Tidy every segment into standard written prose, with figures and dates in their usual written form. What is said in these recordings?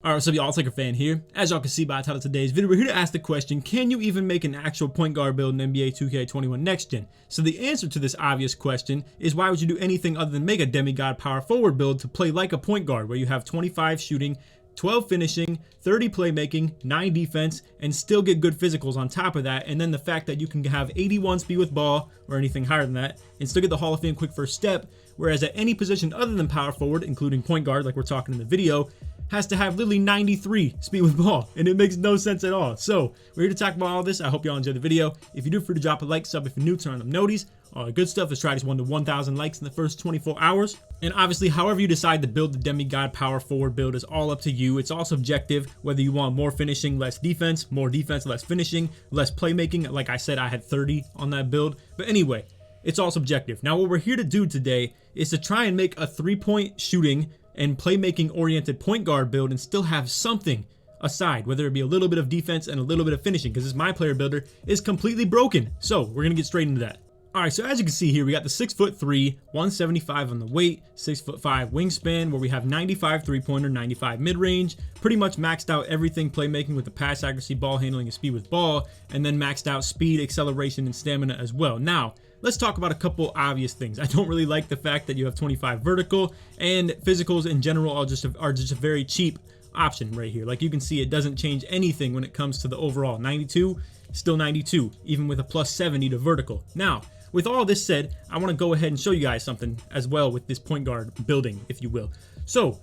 Alright, what's up y'all, it's LakerFan here. As y'all can see by the title of today's video, we're here to ask the question, can you even make an actual point guard build in NBA 2K21 Next Gen? So the answer to this obvious question is, why would you do anything other than make a demigod power forward build to play like a point guard, where you have 25 shooting, 12 finishing, 30 playmaking, 9 defense, and still get good physicals on top of that, and then the fact that you can have 81 speed with ball, or anything higher than that, and still get the Hall of Fame quick first step, whereas at any position other than power forward, including point guard like we're talking in the video, has to have literally 93 speed with ball, and it makes no sense at all. So we're here to talk about all this. I hope y'all enjoyed the video. If you do, feel free to drop a like, sub if you're new, turn on them noties. All the good stuff. Let's try this 1 to 1,000 likes in the first 24 hours. And obviously, however you decide to build the demigod power forward build is all up to you. It's all subjective, whether you want more finishing, less defense, more defense, less finishing, less playmaking. Like I said, I had 30 on that build. But anyway, it's all subjective. Now, what we're here to do today is to try and make a 3-point shooting and playmaking oriented point guard build and still have something aside, whether it be a little bit of defense and a little bit of finishing, because this my player builder is completely broken. So we're gonna get straight into that. All right, so as you can see here, we got the 6'3", 175 on the weight, 6'5" wingspan, where we have 95 3-pointer, 95 mid-range, pretty much maxed out everything playmaking with the pass accuracy, ball handling, and speed with ball, and then maxed out speed, acceleration, and stamina as well. Now, let's talk about a couple obvious things. I don't really like the fact that you have 25 vertical, and physicals in general are just a very cheap option right here. Like you can see, it doesn't change anything when it comes to the overall. 92, still 92, even with a plus 70 to vertical. Now, with all this said, I want to go ahead and show you guys something as well with this point guard building, if you will. So,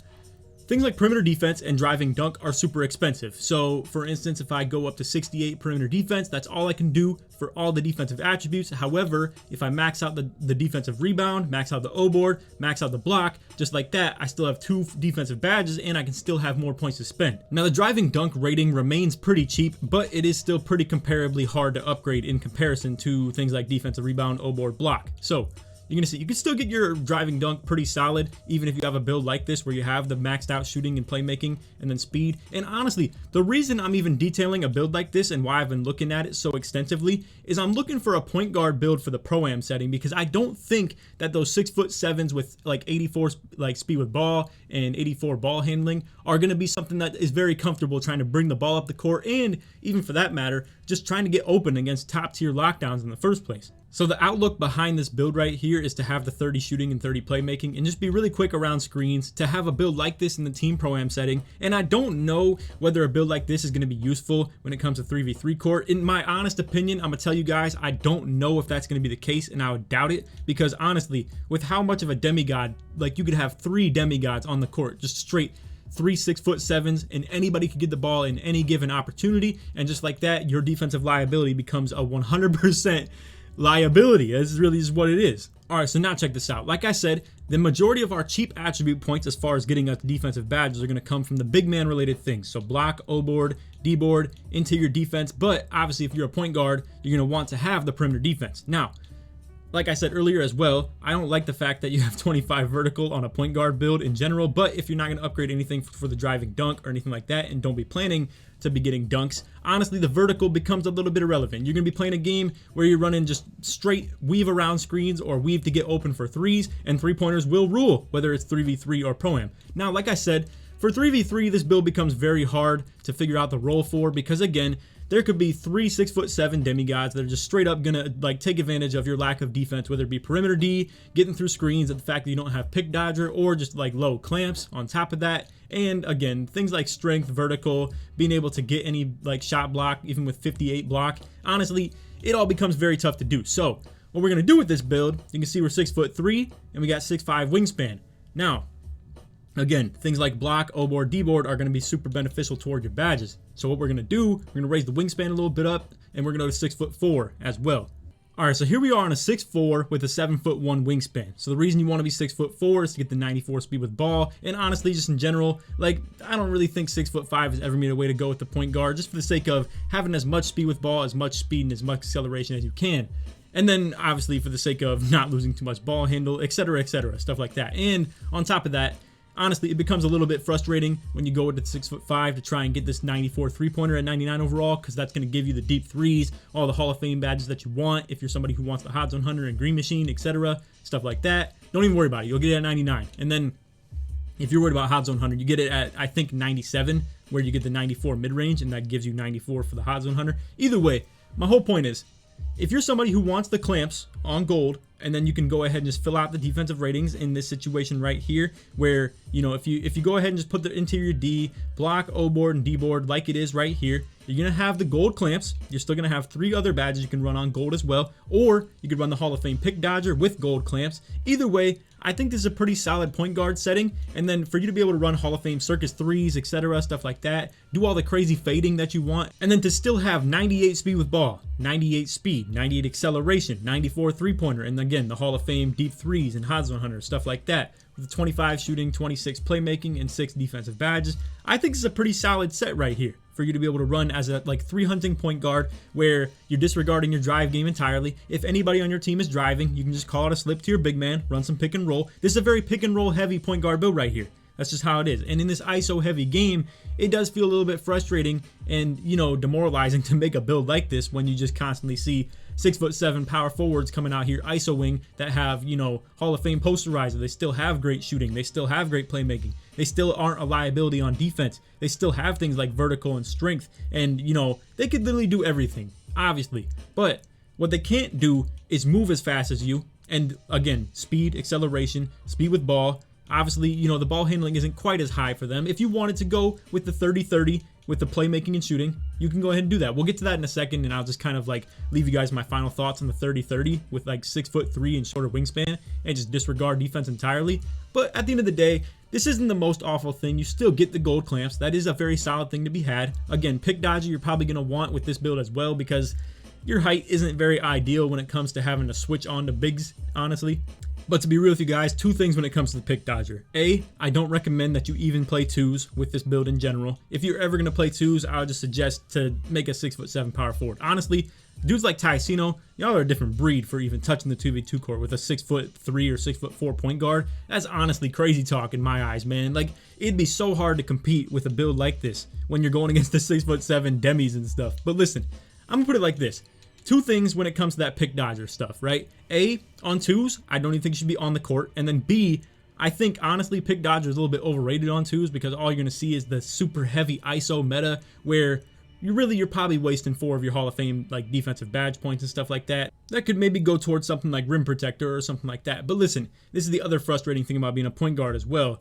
things like perimeter defense and driving dunk are super expensive. So, for instance, if I go up to 68 perimeter defense, that's all I can do for all the defensive attributes. However, if I max out the defensive rebound, max out the O-board, max out the block, just like that, I still have 2 defensive badges and I can still have more points to spend. Now, the driving dunk rating remains pretty cheap, but it is still pretty comparably hard to upgrade in comparison to things like defensive rebound, O-board, block. So, you're gonna see you can still get your driving dunk pretty solid, even if you have a build like this where you have the maxed out shooting and playmaking and then speed. And honestly, the reason I'm even detailing a build like this and why I've been looking at it so extensively is I'm looking for a point guard build for the pro-am setting, because I don't think that those 6'7" with like 84 like speed with ball and 84 ball handling are gonna be something that is very comfortable trying to bring the ball up the court, and even for that matter, just trying to get open against top tier lockdowns in the first place. So the outlook behind this build right here is to have the 30 shooting and 30 playmaking and just be really quick around screens, to have a build like this in the team pro-am setting. And I don't know whether a build like this is going to be useful when it comes to 3v3 court. In my honest opinion, I'm going to tell you guys, I don't know if that's going to be the case, and I would doubt it, because honestly, with how much of a demigod, like you could have 3 demigods on the court, just straight 3 6'7", and anybody could get the ball in any given opportunity, and just like that, your defensive liability becomes a 100% liability. This is really just what it is. All right, so now check this out. Like I said, the majority of our cheap attribute points as far as getting us defensive badges are going to come from the big man related things. So block, O-board, D-board, interior defense. But obviously, if you're a point guard, you're going to want to have the perimeter defense. Now, like I said earlier as well, I don't like the fact that you have 25 vertical on a point guard build in general, but if you're not going to upgrade anything for the driving dunk or anything like that, and don't be planning to be getting dunks, honestly, the vertical becomes a little bit irrelevant. You're going to be playing a game where you're running just straight weave around screens or weave to get open for threes, and 3-pointers will rule, whether it's 3v3 or pro-am. Now, like I said, for 3v3, this build becomes very hard to figure out the role for, because again, there could be 3 6'7" demigods that are just straight up gonna like take advantage of your lack of defense, whether it be perimeter D, getting through screens, and the fact that you don't have pick dodger, or just like low clamps on top of that. And again, things like strength, vertical, being able to get any like shot block, even with 58 block. Honestly, it all becomes very tough to do. So what we're gonna do with this build, you can see we're 6'3" and we got 6'5" wingspan. Now, again, things like block, O-board, D-board are going to be super beneficial toward your badges. So what we're going to do, we're going to raise the wingspan a little bit up, and we're going to go to 6'4" as well. All right, so here we are on a 6'4" with a 7'1" wingspan. So the reason you want to be 6'4" is to get the 94 speed with ball. And honestly, just in general, like I don't really think 6'5" is ever made a way to go with the point guard, just for the sake of having as much speed with ball, as much speed and as much acceleration as you can. And then obviously for the sake of not losing too much ball handle, etc., stuff like that. And on top of that, honestly, it becomes a little bit frustrating when you go with the 6'5" to try and get this 94 3-pointer at 99 overall, because that's going to give you the deep threes, all the Hall of Fame badges that you want if you're somebody who wants the Hot Zone Hunter and Green Machine, etc., stuff like that. Don't even worry about it. You'll get it at 99. And then If you're worried about hot zone hunter, you get it at, I think, 97, where you get the 94 mid-range, and that gives you 94 for the hot zone hunter. Either way, my whole point is, if you're somebody who wants the clamps on gold, and then you can go ahead and just fill out the defensive ratings in this situation right here, where, you know, if you go ahead and just put the interior D, block, O board, and D board like it is right here, you're going to have the gold clamps. You're still going to have 3 other badges you can run on gold as well, or you could run the Hall of Fame pick dodger with gold clamps. Either way, I think this is a pretty solid point guard setting, and then for you to be able to run Hall of Fame circus 3s, etc., stuff like that, do all the crazy fading that you want, and then to still have 98 speed with ball, 98 speed, 98 acceleration, 94 three-pointer, and again, the Hall of Fame deep 3s and hot zone hunter, stuff like that, with 25 shooting, 26 playmaking, and 6 defensive badges. I think this is a pretty solid set right here for you to be able to run as a like 3 hunting point guard where you're disregarding your drive game entirely. If anybody on your team is driving, you can just call it a slip to your big man, run some pick and roll. This is a very pick and roll heavy point guard build right here. That's just how it is. And in this ISO heavy game, it does feel a little bit frustrating and, you know, demoralizing to make a build like this when you just constantly see 6'7" power forwards coming out here, ISO wing, that have, you know, Hall of Fame posterizer. They still have great shooting. They still have great playmaking. They still aren't a liability on defense. They still have things like vertical and strength. And, you know, they could literally do everything, obviously. But what they can't do is move as fast as you. And again, speed, acceleration, speed with ball. Obviously, you know, the ball handling isn't quite as high for them. If you wanted to go with the 30-30 with the playmaking and shooting, you can go ahead and do that. We'll get to that in a second, and I'll just kind of like leave you guys my final thoughts on the 30-30 with like 6'3" and shorter wingspan and just disregard defense entirely. But at the end of the day, this isn't the most awful thing. You still get the gold clamps. That is a very solid thing to be had. Again, pick dodger you're probably going to want with this build as well because your height isn't very ideal when it comes to having to switch on to bigs, honestly. But to be real with you guys, 2 things when it comes to the pick dodger. A, I don't recommend that you even play 2s with this build in general. If you're ever going to play 2s, I would just suggest to make a 6'7" power forward. Honestly, dudes like Tyceno, y'all are a different breed for even touching the 2v2 court with a 6'3" or 6'4" point guard. That's honestly crazy talk in my eyes, man. Like, it'd be so hard to compete with a build like this when you're going against the 6'7" demis and stuff. But listen, I'm going to put it like this. 2 things when it comes to that pick dodger stuff, right? A, on 2s, I don't even think you should be on the court. And then B, I think honestly pick dodger is a little bit overrated on 2s because all you're going to see is the super heavy ISO meta where you're probably wasting 4 of your Hall of Fame like defensive badge points and stuff like that. That could maybe go towards something like rim protector or something like that. But listen, this is the other frustrating thing about being a point guard as well.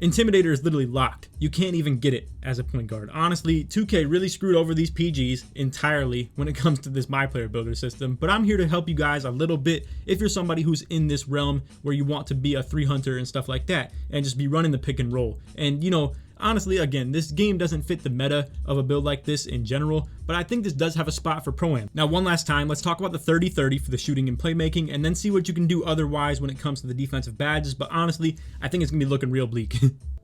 Intimidator is literally locked. You can't even get it as a point guard. Honestly, 2K really screwed over these PGs entirely when it comes to this My Player Builder system, but I'm here to help you guys a little bit if you're somebody who's in this realm where you want to be a 3 hunter and stuff like that and just be running the pick and roll. And, you know, honestly, again, this game doesn't fit the meta of a build like this in general, but I think this does have a spot for Pro-Am. Now, one last time, let's talk about the 30-30 for the shooting and playmaking, and then see what you can do otherwise when it comes to the defensive badges, but honestly, I think it's going to be looking real bleak.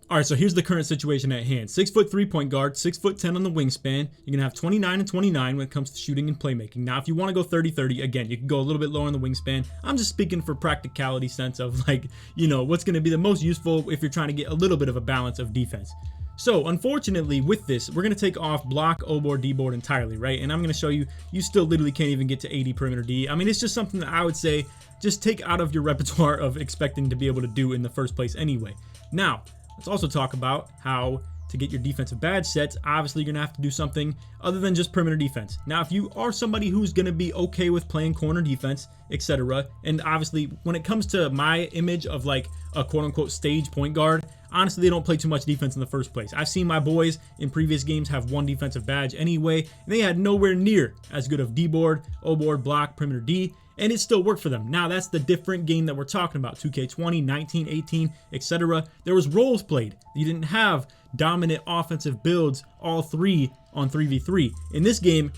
All right, so here's the current situation at hand. 6'3" point guard, 6'10" on the wingspan. You're going to have 29 and 29 when it comes to shooting and playmaking. Now, if you want to go 30-30, again, you can go a little bit lower on the wingspan. I'm just speaking for practicality sense of like, you know, what's going to be the most useful if you're trying to get a little bit of a balance of defense. So, unfortunately, with this, we're going to take off block, O-board, D-board entirely, right? And I'm going to show you, you still literally can't even get to 80 perimeter D. I mean, it's just something that I would say just take out of your repertoire of expecting to be able to do in the first place anyway. Now, let's also talk about how to get your defensive badge sets. Obviously, you're going to have to do something other than just perimeter defense. Now, if you are somebody who's going to be okay with playing corner defense, etc., and obviously, when it comes to my image of like a quote-unquote stage point guard, honestly, they don't play too much defense in the first place. I've seen my boys in previous games have 1 defensive badge anyway, and they had nowhere near as good of D-board, O-board, block, perimeter D, and it still worked for them. Now, that's the different game that we're talking about. 2K20, 19, 18, etc. There was roles played. You didn't have dominant offensive builds, all 3 on 3v3. In this game,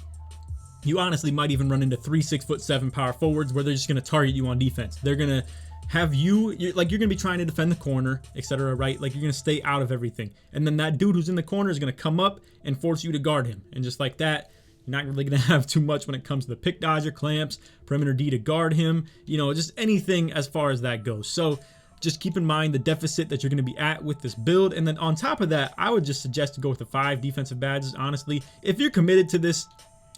you honestly might even run into 3 6'7" power forwards where they're just going to target you on defense. They're going to have you're going to be trying to defend the corner, etc., right? Like, you're going to stay out of everything. And then that dude who's in the corner is going to come up and force you to guard him. And just like that, you're not really going to have too much when it comes to the pick dodger, clamps, perimeter D to guard him, you know, just anything as far as that goes. So just keep in mind the deficit that you're going to be at with this build. And then on top of that, I would just suggest to go with the 5 defensive badges, honestly. If you're committed to this,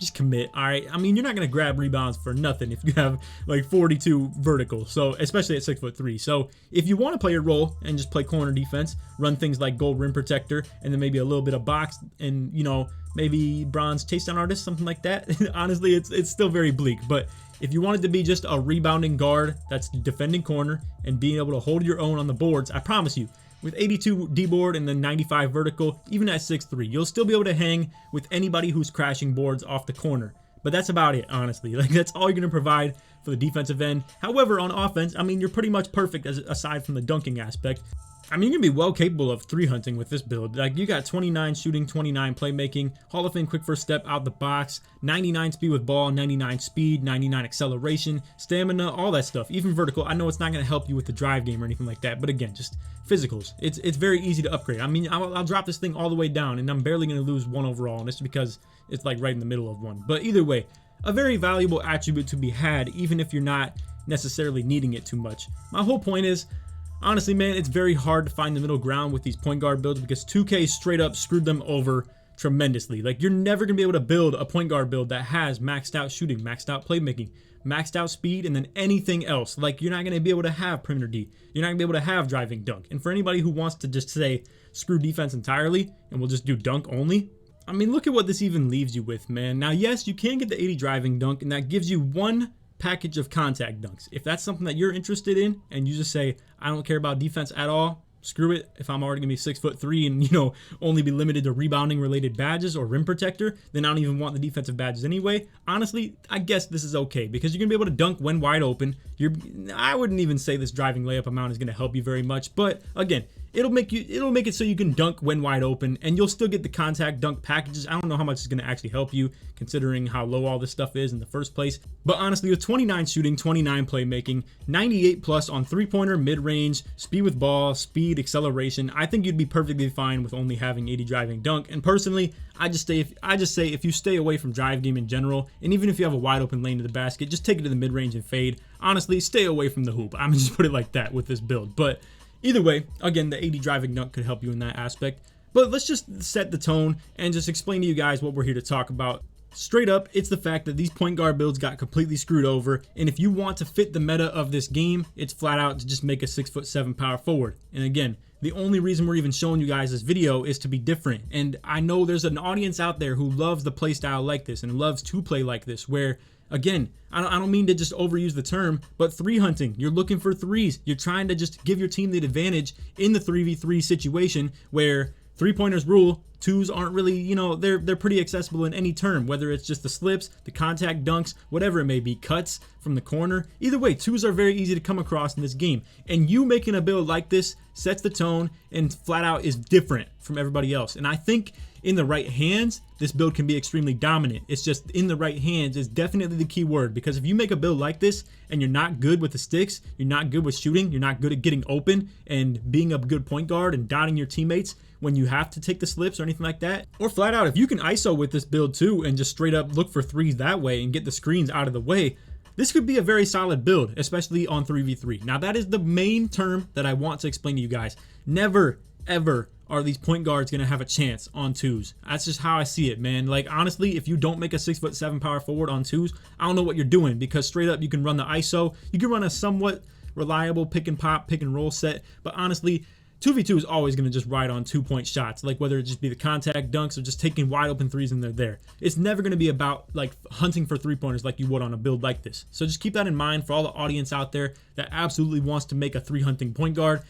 just commit. All right, I mean, you're not gonna grab rebounds for nothing if you have like 42 vertical, so especially at 6'3". So if you want to play your role and just play corner defense, run things like gold rim protector and then maybe a little bit of box and, you know, maybe bronze chase down artist, something like that. Honestly, it's still very bleak, but if you wanted to be just a rebounding guard that's defending corner and being able to hold your own on the boards, I promise you, with 82 D board and then 95 vertical, even at 6'3", you'll still be able to hang with anybody who's crashing boards off the corner. But that's about it, honestly. Like, that's all you're going to provide for the defensive end. However, on offense, I mean, you're pretty much perfect aside from the dunking aspect. I mean, you're going to be well capable of 3 hunting with this build. Like, you got 29 shooting, 29 playmaking, Hall of Fame quick first step out the box, 99 speed with ball, 99 speed, 99 acceleration, stamina, all that stuff. Even vertical. I know it's not going to help you with the drive game or anything like that, but again, just physicals. It's very easy to upgrade. I mean, I'll drop this thing all the way down, and I'm barely going to lose 1 overall, and it's because it's like right in the middle of 1. But either way, a very valuable attribute to be had, even if you're not necessarily needing it too much. My whole point is, honestly, man, it's very hard to find the middle ground with these point guard builds because 2K straight up screwed them over tremendously. Like, you're never going to be able to build a point guard build that has maxed out shooting, maxed out playmaking, maxed out speed, and then anything else. Like, you're not going to be able to have perimeter D. You're not going to be able to have driving dunk. And for anybody who wants to just say, screw defense entirely, and we'll just do dunk only, I mean, look at what this even leaves you with, man. Now, yes, you can get the 80 driving dunk, and that gives you 1 package of contact dunks. If that's something that you're interested in and you just say, I don't care about defense at all, screw it. If I'm already gonna be 6'3" and, you know, only be limited to rebounding related badges or rim protector, then I don't even want the defensive badges anyway. Honestly, I guess this is okay because you're gonna be able to dunk when wide open. I wouldn't even say this driving layup amount is gonna help you very much, but again, it'll make it so you can dunk when wide open, and you'll still get the contact dunk packages. I don't know how much it's going to actually help you considering how low all this stuff is in the first place. But honestly, with 29 shooting, 29 playmaking, 98 plus on 3-pointer, mid-range, speed with ball, speed, acceleration, I think you'd be perfectly fine with only having 80 driving dunk. And personally, I just say if you stay away from drive game in general, and even if you have a wide open lane to the basket, just take it to the mid-range and fade. Honestly, stay away from the hoop. I'm just put it like that with this build. But either way, again, the 80 driving dunk could help you in that aspect. But let's just set the tone and just explain to you guys what we're here to talk about. Straight up, it's the fact that these point guard builds got completely screwed over, and if you want to fit the meta of this game, it's flat out to just make a 6'7" power forward. And again, the only reason we're even showing you guys this video is to be different. And I know there's an audience out there who loves the play style like this and loves to play like this, where again, I don't mean to just overuse the term, but 3 hunting. You're looking for 3s. You're trying to just give your team the advantage in the 3v3 situation where 3-pointers rule. 2s aren't really, you know, they're pretty accessible in any term, whether it's just the slips, the contact dunks, whatever it may be, cuts from the corner. Either way, 2s are very easy to come across in this game. And you making a build like this sets the tone and flat out is different from everybody else. And I think in the right hands, this build can be extremely dominant. It's just in the right hands is definitely the key word, because if you make a build like this and you're not good with the sticks, you're not good with shooting, you're not good at getting open and being a good point guard and dotting your teammates when you have to take the slips or anything like that, or flat out, if you can ISO with this build too and just straight up look for 3s that way and get the screens out of the way, this could be a very solid build, especially on 3v3. Now, that is the main term that I want to explain to you guys. Never, ever are these point guards going to have a chance on 2s. That's just how I see it, man. Like, honestly, if you don't make a 6'7" power forward on 2s, I don't know what you're doing, because straight up, you can run the ISO. You can run a somewhat reliable pick and pop, pick and roll set, but honestly, 2v2 is always going to just ride on 2-point shots, like whether it just be the contact dunks or just taking wide open 3s and they're there. It's never going to be about like hunting for 3-pointers like you would on a build like this. So just keep that in mind for all the audience out there that absolutely wants to make a 3-hunting point guard.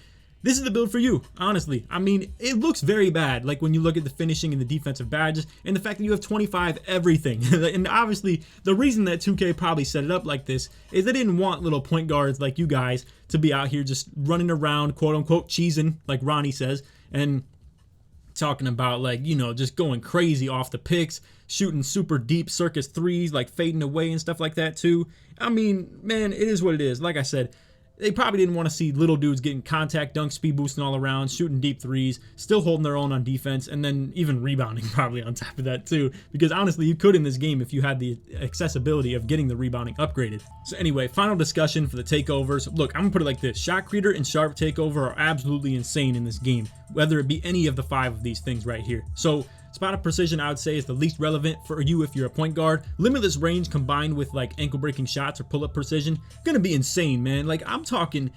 This is the build for you, honestly. I mean, it looks very bad, like when you look at the finishing and the defensive badges, and the fact that you have 25 everything. And obviously, the reason that 2K probably set it up like this is they didn't want little point guards like you guys to be out here just running around, quote-unquote, cheesing, like Ronnie says, and talking about, like, you know, just going crazy off the picks, shooting super deep circus 3s, like fading away and stuff like that, too. I mean, man, it is what it is. Like I said, they probably didn't want to see little dudes getting contact dunk, speed boosting all around, shooting deep 3s, still holding their own on defense, and then even rebounding probably on top of that too. Because honestly, you could in this game if you had the accessibility of getting the rebounding upgraded. So anyway, final discussion for the takeovers. Look, I'm gonna put it like this: shot creator and sharp takeover are absolutely insane in this game, whether it be any of the 5 of these things right here. So Spot of precision, I would say, is the least relevant for you if you're a point guard. Limitless range combined with like ankle breaking shots or pull up precision, gonna be insane, man. Like, I'm talking,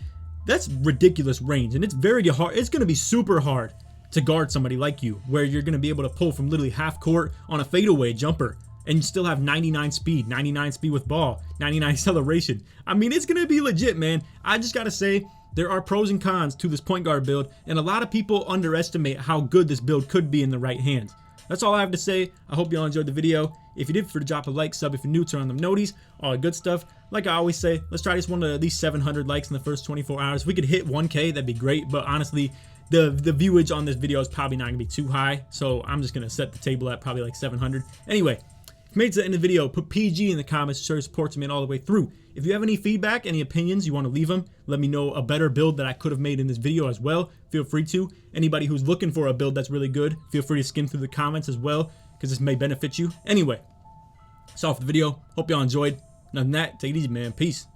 that's ridiculous range, and it's very hard. It's gonna be super hard to guard somebody like you, where you're gonna be able to pull from literally half court on a fadeaway jumper and you still have 99 speed with ball, 99 acceleration. I mean, it's gonna be legit, man. I just gotta say, there are pros and cons to this point guard build, and a lot of people underestimate how good this build could be in the right hands. That's all I have to say. I hope you all enjoyed the video. If you did, feel free to drop a like, sub if you're new, turn on the noties, all the good stuff. Like I always say, let's try this one to at least 700 likes in the first 24 hours. If we could hit 1K, that'd be great, but honestly, the viewage on this video is probably not gonna be too high, so I'm just gonna set the table at probably like 700. Anyway, if you made it to the end of the video, put PG in the comments to show your support to me all the way through. If you have any feedback, any opinions, you want to leave them, let me know a better build that I could have made in this video as well. Feel free to. Anybody who's looking for a build that's really good, feel free to skim through the comments as well, because this may benefit you. Anyway, that's all for the video. Hope y'all enjoyed. Other than that, take it easy, man. Peace.